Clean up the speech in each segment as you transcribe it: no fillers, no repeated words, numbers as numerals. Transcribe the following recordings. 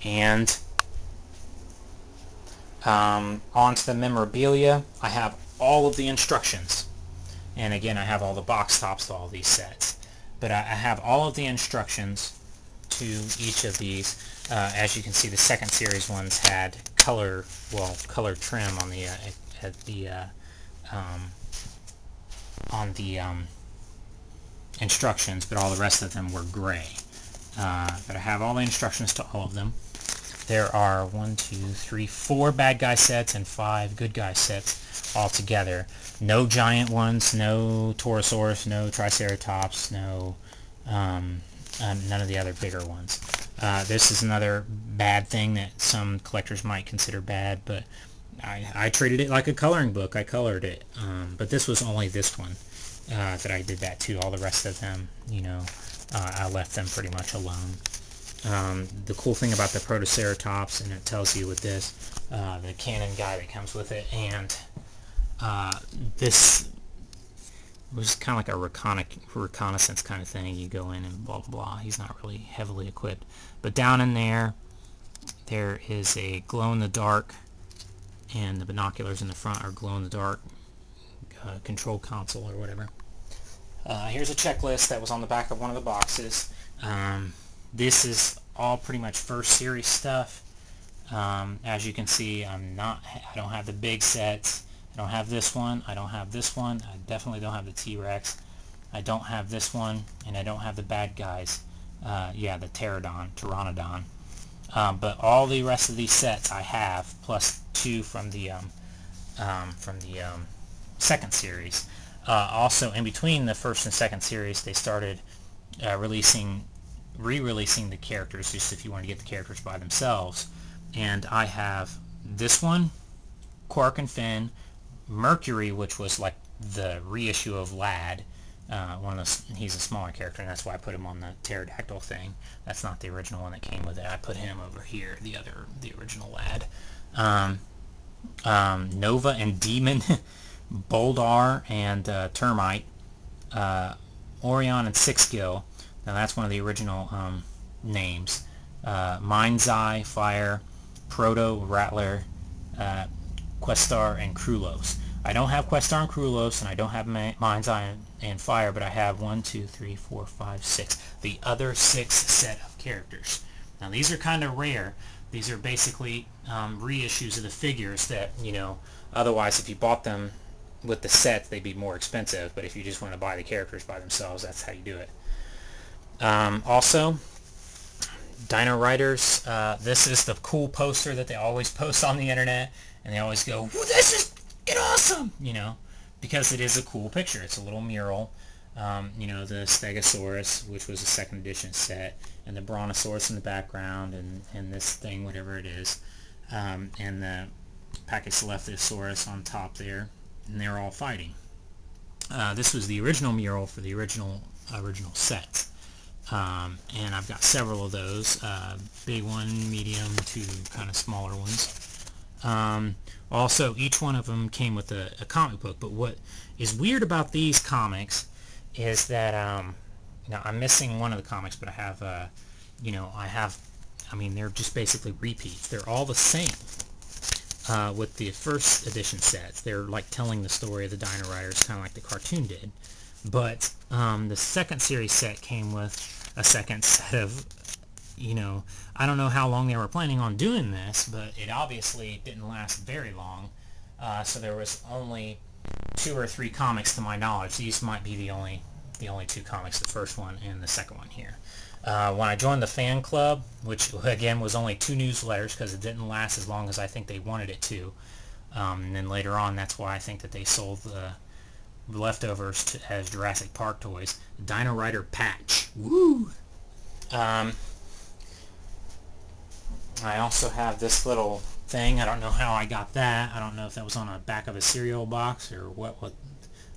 And onto the memorabilia, I have all of the instructions. And again, I have all the box tops to all these sets. But I have all of the instructions to each of these. As you can see, the second series ones had color trim on the instructions, but all the rest of them were gray. But I have all the instructions to all of them. There are 4 bad guy sets and 5 good guy sets all together. No giant ones, no Torosaurus, no Triceratops, no none of the other bigger ones. This is another bad thing that some collectors might consider bad, but I treated it like a coloring book. I colored it, but this was only this one that I did that to. All the rest of them, you know, I left them pretty much alone. The cool thing about the Protoceratops, and it tells you with this, the Canon guy that comes with it, and this was kind of like a reconnaissance kind of thing. You go in and blah blah blah. He's not really heavily equipped, but down in there is a glow-in-the-dark, and the binoculars in the front are glow-in-the-dark control console or whatever. Here's a checklist that was on the back of one of the boxes. This is all pretty much first series stuff. As you can see, I don't have the big sets. I don't have this one. I don't have this one. I definitely don't have the T-Rex. I don't have this one, and I don't have the bad guys. Yeah, the Pteranodon. But all the rest of these sets I have, plus 2 from the second series. Also, in between the first and second series, they started re-releasing the characters, just if you want to get the characters by themselves. And I have this one, Quark and Finn, Mercury, which was like the reissue of Lad. He's a smaller character, and that's why I put him on the pterodactyl thing. That's not the original one that came with it. I put him over here, the original Lad. Nova and Demon, Boldar and Termite, Orion and Sixgill. Now that's one of the original names. Mind's Eye, Fire, Proto, Rattler, Questar, and Krulos. I don't have Questar and Krulos, and I don't have Mind's Eye and Fire, but I have 1, 2, 3, 4, 5, 6. The other 6 set of characters. Now these are kind of rare. These are basically reissues of the figures that, you know, otherwise if you bought them with the set, they'd be more expensive. But if you just want to buy the characters by themselves, that's how you do it. Also, DinoRiders. This is the cool poster that they always post on the internet, and they always go, "Well, this is awesome," you know, because it is a cool picture. It's a little mural. You know, the Stegosaurus, which was a second edition set, and the Brontosaurus in the background, and this thing, whatever it is, and the Pachycephalosaurus on top there, and they're all fighting. This was the original mural for the original set. And I've got several of those, big one, medium, 2 kind of smaller ones. Also, each one of them came with a comic book, but what is weird about these comics is that, now I'm missing one of the comics, but I have, you know, I mean, they're just basically repeats. They're all the same. With the first edition sets, they're like telling the story of the DinoRiders, kind of like the cartoon did. But the second series set came with a second set of, you know, I don't know how long they were planning on doing this, but it obviously didn't last very long. So there was only 2 or 3 comics to my knowledge. These might be the only 2 comics, the first one and the second one here. When I joined the fan club, which again was only 2 newsletters because it didn't last as long as I think they wanted it to, and then later on, that's why I think that they sold the leftovers as Jurassic Park toys. Dino Rider patch. Woo! I also have this little thing. I don't know how I got that. I don't know if that was on the back of a cereal box or what. I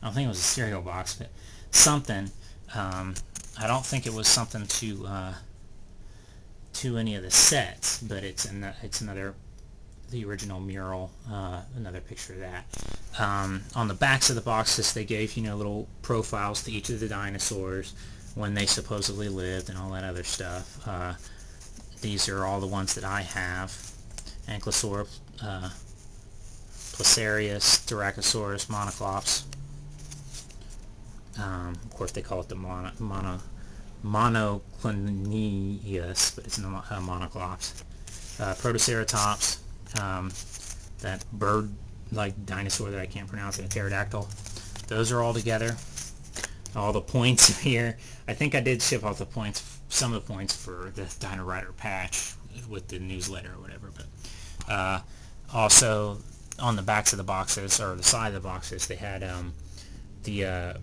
don't think it was a cereal box, but something. I don't think it was something to any of the sets, but it's another, the original mural, another picture of that. On the backs of the boxes, they gave, you know, little profiles to each of the dinosaurs, when they supposedly lived, and all that other stuff. these are all the ones that I have. Ankylosaurus, Placarius, Styracosaurus, Monoclops. Of course they call it the monoclonius, but it's not Monoclops. Protoceratops, that bird-like dinosaur that I can't pronounce, a pterodactyl. Those are all together. All the points here. I think I did ship off the points, some of the points for the DinoRider patch with the newsletter or whatever. But also on the backs of the boxes, or the side of the boxes, they had the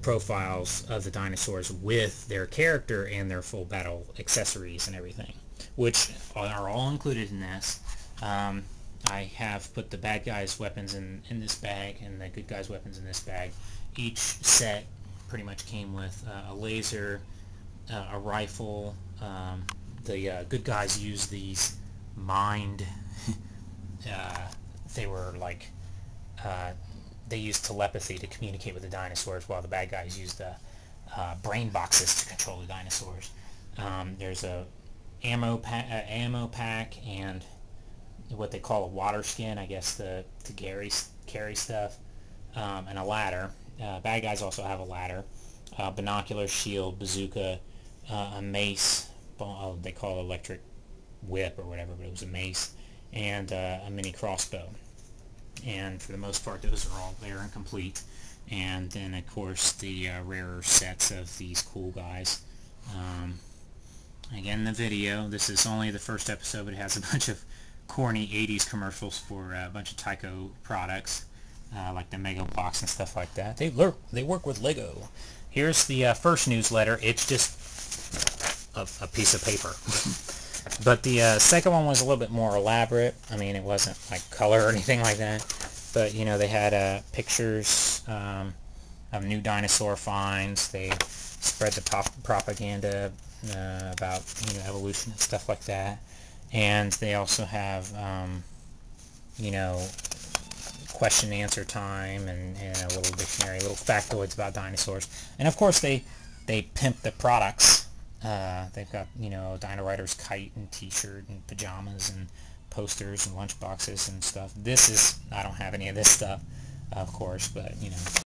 profiles of the dinosaurs with their character and their full battle accessories and everything, which are all included in this. I have put the bad guys' weapons in this bag and the good guys' weapons in this bag. Each set pretty much came with a laser, a rifle. The good guys used these mind. They were like they used telepathy to communicate with the dinosaurs, while the bad guys used the brain boxes to control the dinosaurs. There's a ammo pack and what they call a water skin, I guess, to carry stuff, and a ladder. Bad guys also have a ladder, binoculars, shield, bazooka, a mace. They call it electric whip or whatever, but it was a mace, and a mini crossbow. And for the most part, those are all there and complete. And then, of course, the rarer sets of these cool guys. Again, the video, this is only the first episode, but it has a bunch of corny 80s commercials for a bunch of Tyco products, like the Mego Box and stuff like that. They work with Lego. Here's the first newsletter. It's just a piece of paper. But the second one was a little bit more elaborate. I mean, it wasn't like color or anything like that. But, you know, they had pictures of new dinosaur finds. They spread the propaganda about, you know, evolution and stuff like that. And they also have, you know, question and answer time and a little dictionary, little factoids about dinosaurs. And, of course, they pimp the products. They've got, you know, DinoRiders kite and t-shirt and pajamas and posters and lunch boxes and stuff. I don't have any of this stuff, of course, but, you know.